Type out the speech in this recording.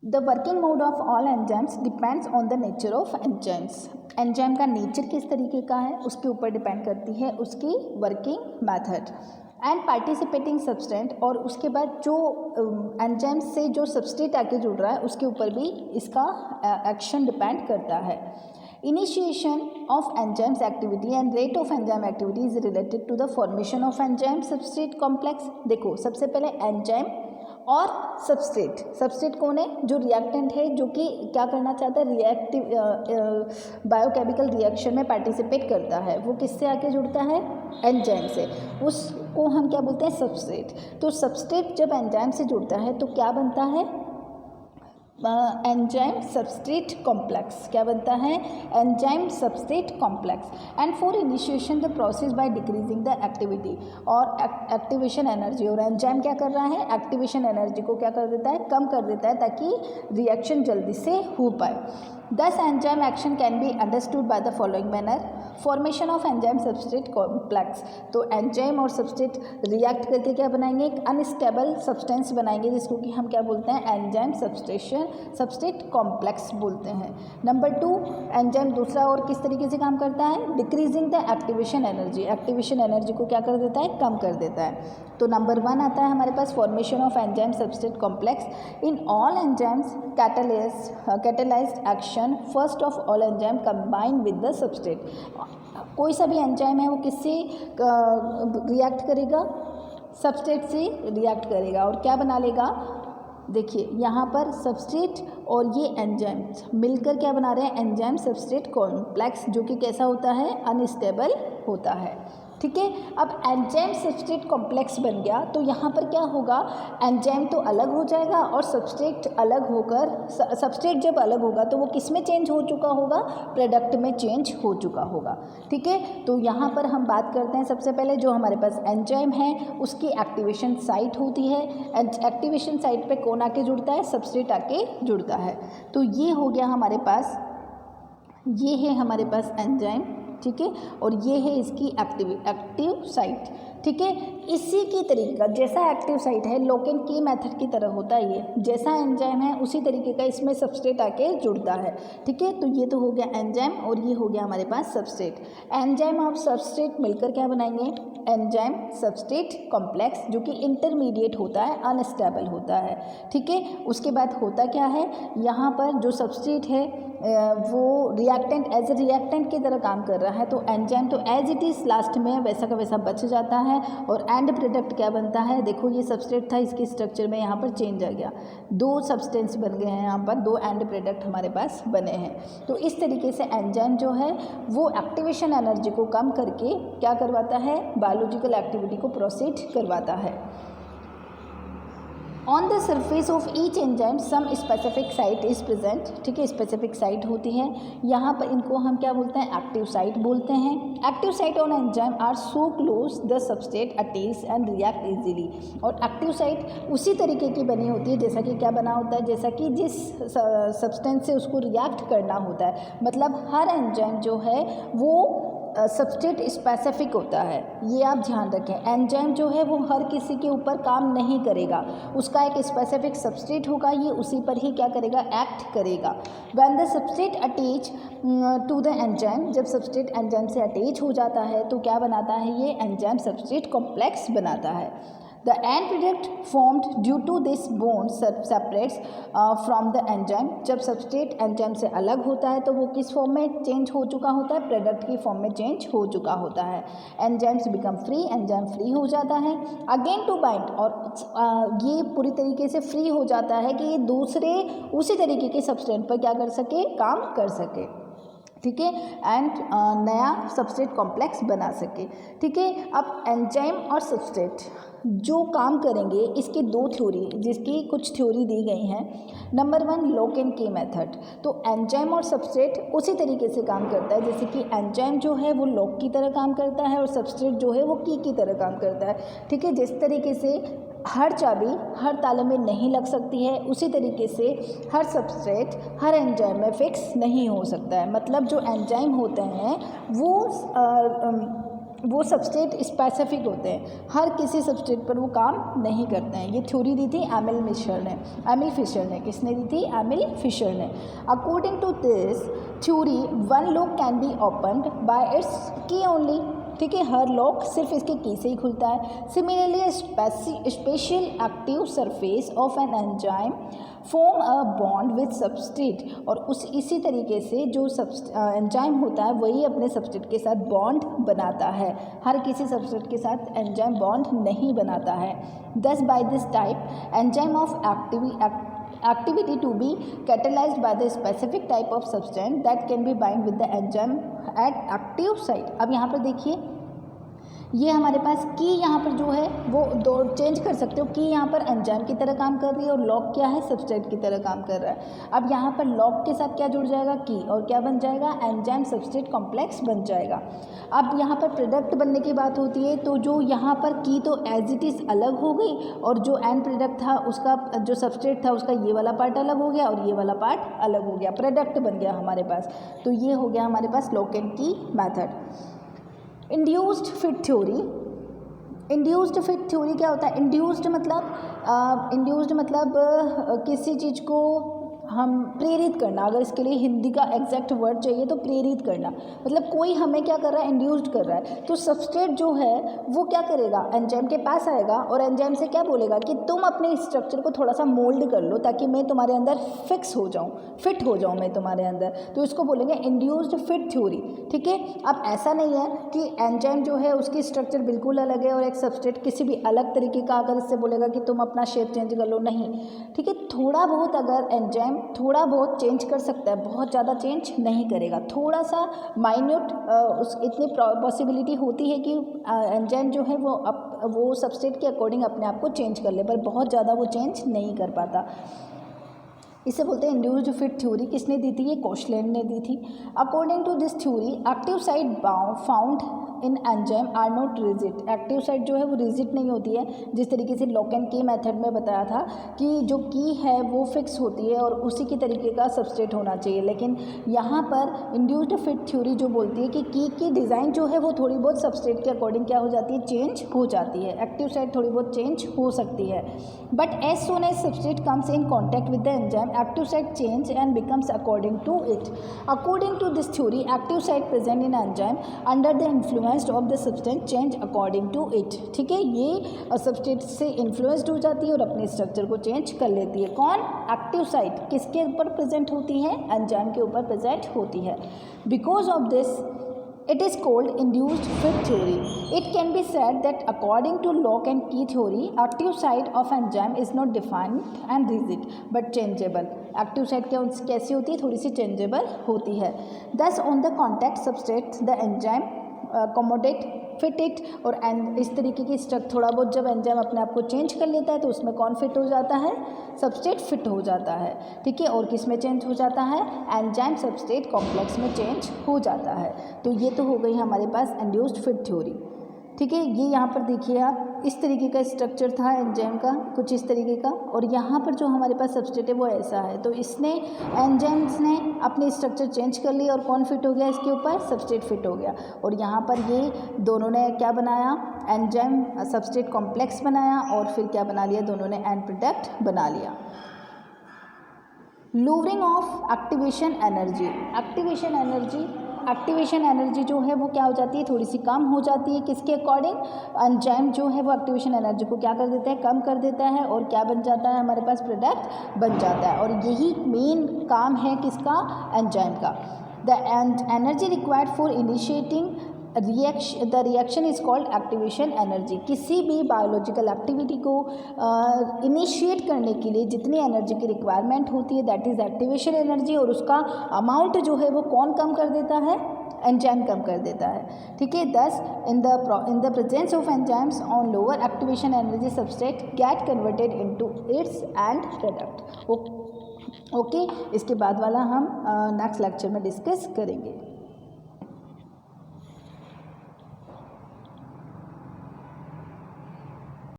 The working mode of all enzymes depends on the nature of enzymes. Enzyme का nature किस तरीके का है उसके ऊपर डिपेंड करती है उसकी वर्किंग मैथड एंड पार्टिसिपेटिंग सब्सटेंट, और उसके बाद जो एंजाइम से जो सब्सटेट आके जुड़ रहा है उसके ऊपर भी इसका एक्शन डिपेंड करता है। Initiation of enzymes activity and rate of enzyme activity is related to the formation of enzyme substrate complex। देखो सबसे पहले एंजाइम और सबस्ट्रेट कौन है? जो रिएक्टेंट है, जो कि क्या करना चाहता है, रिएक्टिव बायोकेमिकल रिएक्शन में पार्टिसिपेट करता है। वो किससे आके जुड़ता है? एंजाइम से। उसको हम क्या बोलते हैं? सबस्ट्रेट। तो सबस्ट्रेट जब एंजाइम से जुड़ता है तो क्या बनता है? Enzyme substrate complex. क्या बनता है? Enzyme substrate complex. And for initiation the process by decreasing the activity और एक्टिवेशन एनर्जी। और एंजाइम क्या कर रहा है? एक्टिवेशन एनर्जी को क्या कर देता है? कम कर देता है, ताकि रिएक्शन जल्दी से हो पाए। Thus enzyme action can be understood by the following manner। Formation of enzyme substrate complex. तो एंजाइम और सबस्ट्रेट रिएक्ट करके क्या बनाएंगे? एक अनस्टेबल सब्सटेंस बनाएंगे, जिसको कि हम क्या बोलते हैं? एंजाइम सबस्ट्रेट कॉम्प्लेक्स बोलते हैं। नंबर 2, एंजाइम दूसरा और किस तरीके से काम करता है? Decreasing the activation energy. Activation energy को क्या कर देता है? कम कर देता है। तो नंबर 1 आता है हमारे पास formation of enzyme substrate complex. In all enzymes catalysed action first of all enzyme combine with the substrate. कोई सा भी एंजाइम है वो किससे रिएक्ट करेगा? सबस्ट्रेट से रिएक्ट करेगा और क्या बना लेगा? देखिए यहाँ पर सबस्ट्रेट और ये एंजाइम मिलकर क्या बना रहे हैं? एंजाइम सबस्ट्रेट कॉम्प्लेक्स, जो कि कैसा होता है? अनस्टेबल होता है। ठीक है। अब एंजाइम सबस्ट्रेट कॉम्प्लेक्स बन गया तो यहाँ पर क्या होगा? एंजाइम तो अलग हो जाएगा और सबस्ट्रेट अलग होकर, सबस्ट्रेट जब अलग होगा तो वो किस में चेंज हो चुका होगा? प्रोडक्ट में चेंज हो चुका होगा। ठीक है। तो यहाँ पर हम बात करते हैं सबसे पहले जो हमारे पास एंजाइम है उसकी एक्टिवेशन साइट होती है। एक्टिवेशन साइट पे कौन आके जुड़ता है? सबस्ट्रेट आके जुड़ता है। तो ये हो गया हमारे पास, ये है हमारे पास एंजाइम। ठीक है। और ये है इसकी एक्टिव साइट। ठीक है। इसी की तरीका जैसा एक्टिव साइट है लॉक एंड की मेथड की तरह होता है। ये जैसा एंजाइम है उसी तरीके का इसमें सबस्ट्रेट आके जुड़ता है। ठीक है। तो ये तो हो गया एंजाइम और ये हो गया हमारे पास सबस्ट्रेट। एंजाइम और सबस्ट्रेट मिलकर क्या बनाएंगे? एंजाइम सबस्ट्रेट कॉम्प्लेक्स, जो कि इंटरमीडिएट होता है, अनस्टेबल होता है। ठीक है। उसके बाद होता क्या है? यहाँ पर जो सबस्ट्रेट है वो रिएक्टेंट, एज ए रिएक्टेंट की तरह काम कर रहा है। तो एंजाइम तो एज इट इज़ लास्ट में वैसा का वैसा बच जाता है और एंड प्रोडक्ट क्या बनता है? देखो ये सबस्ट्रेट था, इसके स्ट्रक्चर में यहाँ पर चेंज आ गया, 2 सब्सटेंस बन गए हैं, यहाँ पर 2 एंड प्रोडक्ट हमारे पास बने हैं। तो इस तरीके से एंजाइम जो है वो एक्टिवेशन एनर्जी को कम करके क्या करवाता है? बायोलॉजिकल एक्टिविटी को प्रोसीड करवाता है। On the surface of each enzyme some specific site is present. ठीक है। स्पेसिफिक साइट होती है यहाँ पर, इनको हम क्या बोलते हैं? एक्टिव साइट बोलते हैं। Active site on enzyme are so close the substrate attach and react easily. और एक्टिव साइट उसी तरीके की बनी होती है जैसा कि क्या बना होता है? जैसा कि जिस सब्सटेंस से उसको रिएक्ट करना होता है। मतलब हर एंजाइम जो है वो सबस्ट्रेट स्पेसिफिक होता है, ये आप ध्यान रखें। एंजाइम जो है वो हर किसी के ऊपर काम नहीं करेगा, उसका एक स्पेसिफिक सबस्ट्रेट होगा, ये उसी पर ही क्या करेगा? एक्ट करेगा। When the substrate attach to the enzyme, जब सबस्ट्रेट एंजाइम से अटैच हो जाता है तो क्या बनाता है? ये एंजाइम सबस्ट्रेट कॉम्प्लेक्स बनाता है। The end product formed due to this bond separates from the enzyme। जब सबस्ट्रेट एंजाइम से अलग होता है तो वो किस फॉर्म में चेंज हो चुका होता है? प्रोडक्ट की फॉर्म में चेंज हो चुका होता है। Enzymes become free, enzyme free हो जाता है अगेन टू बाइंड, और ये पूरी तरीके से फ्री हो जाता है कि ये दूसरे उसी तरीके के सबस्ट्रेट पर क्या कर सके? काम कर सके। ठीक है। एंड नया सबस्ट्रेट कॉम्प्लेक्स बना सके। ठीक है। अब एंजाइम और सबस्ट्रेट जो काम करेंगे, इसकी 2 थ्योरी, जिसकी कुछ थ्योरी दी गई हैं। नंबर 1 लॉक एंड की मेथड। तो एंजाइम और सबस्ट्रेट उसी तरीके से काम करता है जैसे कि एंजाइम जो है वो लॉक की तरह काम करता है और सबस्ट्रेट जो है वो की तरह काम करता है। ठीक है। जिस तरीके से हर चाबी हर ताले में नहीं लग सकती है, उसी तरीके से हर सबस्ट्रेट हर एंजाइम में फिक्स नहीं हो सकता है। मतलब जो एंजाइम होते हैं वो वो सबस्ट्रेट स्पेसिफिक होते हैं, हर किसी सबस्ट्रेट पर वो काम नहीं करते हैं। ये थ्योरी दी थी एमिल फिशर ने। किसने दी थी? एमिल फिशर ने। According to this theory one lock can be opened by its key only. ठीक है, हर लॉक सिर्फ इसके की से ही खुलता है। Similarly special active surface of an enzyme form a bond with substrate, और इसी तरीके से जो एंजाइम होता है वही अपने सबस्ट्रेट के साथ बॉन्ड बनाता है। हर किसी सबस्ट्रेट के साथ एंजाइम बॉन्ड नहीं बनाता है। Thus by this type enzyme of activity to be catalyzed by the specific type of substance that can be bind with the enzyme at active site। अब यहाँ पर देखिए, ये हमारे पास की यहाँ पर जो है वो दो चेंज कर सकते हो। की यहाँ पर एंजाइम की तरह काम कर रही है और लॉक क्या है? सबस्ट्रेट की तरह काम कर रहा है। अब यहाँ पर लॉक के साथ क्या जुड़ जाएगा? की, और क्या बन जाएगा? एंजाइम सबस्ट्रेट कॉम्प्लेक्स बन जाएगा। अब यहाँ पर प्रोडक्ट बनने की बात होती है, तो जो यहाँ पर की तो एज इट इज़ अलग हो गई, और जो एंड प्रोडक्ट था उसका जो सबस्ट्रेट था उसका ये वाला पार्ट अलग हो गया और ये वाला पार्ट अलग हो गया, प्रोडक्ट बन गया हमारे पास। तो ये हो गया हमारे पास लॉक एंड की method. Induced fit theory. Induced fit theory क्या होता है? इंड्यूस्ड मतलब किसी चीज़ को हम प्रेरित करना। अगर इसके लिए हिंदी का एग्जैक्ट वर्ड चाहिए तो प्रेरित करना, मतलब कोई हमें क्या कर रहा है? इंड्यूस्ड कर रहा है। तो सबस्ट्रेट जो है वो क्या करेगा? एंजाइम के पास आएगा और एंजाइम से क्या बोलेगा कि तुम अपने स्ट्रक्चर को थोड़ा सा मोल्ड कर लो ताकि मैं तुम्हारे अंदर फिक्स हो जाऊँ, फिट हो जाऊँ मैं तुम्हारे अंदर। तो इसको बोलेंगे इंड्यूस्ड फिट थ्योरी। ठीक है, अब ऐसा नहीं है कि एंजाइम जो है उसकी स्ट्रक्चर बिल्कुल अलग है और एक सबस्ट्रेट किसी भी अलग तरीके का अगर इससे बोलेगा कि तुम अपना शेप चेंज कर लो, नहीं। ठीक है, थोड़ा बहुत अगर एंजाइम थोड़ा बहुत चेंज कर सकता है, बहुत ज़्यादा चेंज नहीं करेगा। थोड़ा सा माइन्यूट इतनी पॉसिबिलिटी होती है कि एंजाइम जो है वो सबस्ट्रेट के अकॉर्डिंग अपने आप को चेंज कर ले, पर बहुत ज़्यादा वो चेंज नहीं कर पाता। इसे बोलते हैं इंड्यूस्ड फिट थ्योरी। किसने दी थी? ये कोशलैंड ने दी थी। According to this theory active site found in enzyme are not rigid. Active site जो है वो रिजिड नहीं होती है, जिस तरीके से लॉक एंड की मेथड में बताया था कि जो की है वो फिक्स होती है और उसी की तरीके का सबस्ट्रेट होना चाहिए। लेकिन यहाँ पर इंड्यूस्ड फिट थ्योरी जो बोलती है कि की डिज़ाइन जो है वो थोड़ी बहुत सबस्ट्रेट के अकॉर्डिंग क्या हो जाती है? चेंज हो जाती है। एक्टिव साइट थोड़ी बहुत चेंज हो सकती है, but as soon as substrate comes in contact with the enzyme active site change and becomes according to it. According to this theory, active site present in enzyme under the influence of the substance change according to it। ठीक है, ये substrate से influenced हो जाती है और अपने structure को चेंज कर लेती है। कौन? एक्टिव साइट किसके ऊपर प्रेजेंट होती है? एंजाइम के ऊपर प्रेजेंट होती है। Because of this it is called induced fit theory. It can be said that according to lock and key theory, active site of enzyme is not defined and rigid but changeable. Active site कैसी होती है? थोड़ी सी changeable होती है। Thus on the contact substrate the enzyme accommodate fit it, और इस तरीके की थोड़ा बहुत जब एंजाइम अपने आप को चेंज कर लेता है तो उसमें कौन फिट हो जाता है? सबस्ट्रेट फिट हो जाता है। ठीक है, और किस में चेंज हो जाता है? एंजाइम सबस्ट्रेट कॉम्प्लेक्स में चेंज हो जाता है। तो ये तो हो गई हमारे पास इंड्यूस्ड फिट थ्योरी। ठीक है, ये यहाँ पर देखिए आप, इस तरीके का स्ट्रक्चर था एंजाइम का, कुछ इस तरीके का, और यहाँ पर जो हमारे पास सबस्ट्रेट है वो ऐसा है। तो इसने एंजाइम्स ने अपनी स्ट्रक्चर चेंज कर ली और कौन फिट हो गया इसके ऊपर? सबस्ट्रेट फिट हो गया। और यहाँ पर ये दोनों ने क्या बनाया? एंजाइम सबस्ट्रेट कॉम्प्लेक्स बनाया और फिर क्या बना लिया? दोनों ने एंड प्रोडक्ट बना लिया। Lowering of activation energy. Activation energy जो है वो क्या हो जाती है? थोड़ी सी कम हो जाती है। किसके अकॉर्डिंग? एंजाइम जो है वो एक्टिवेशन एनर्जी को क्या कर देता है? कम कर देता है, और क्या बन जाता है? हमारे पास प्रोडक्ट बन जाता है। और यही मेन काम है किसका? एंजाइम का। The energy required for initiating the reaction is called activation energy. किसी भी बायोलॉजिकल एक्टिविटी को इनिशिएट करने के लिए जितनी एनर्जी की रिक्वायरमेंट होती है दैट इज़ एक्टिवेशन एनर्जी, और उसका अमाउंट जो है वो कौन कम कर देता है? एंजाइम कम कर देता है। ठीक है, दस in the presence of enzymes on lower activation energy substrate get converted into its and product. Okay, इसके बाद वाला हम नेक्स्ट लेक्चर में डिस्कस करेंगे।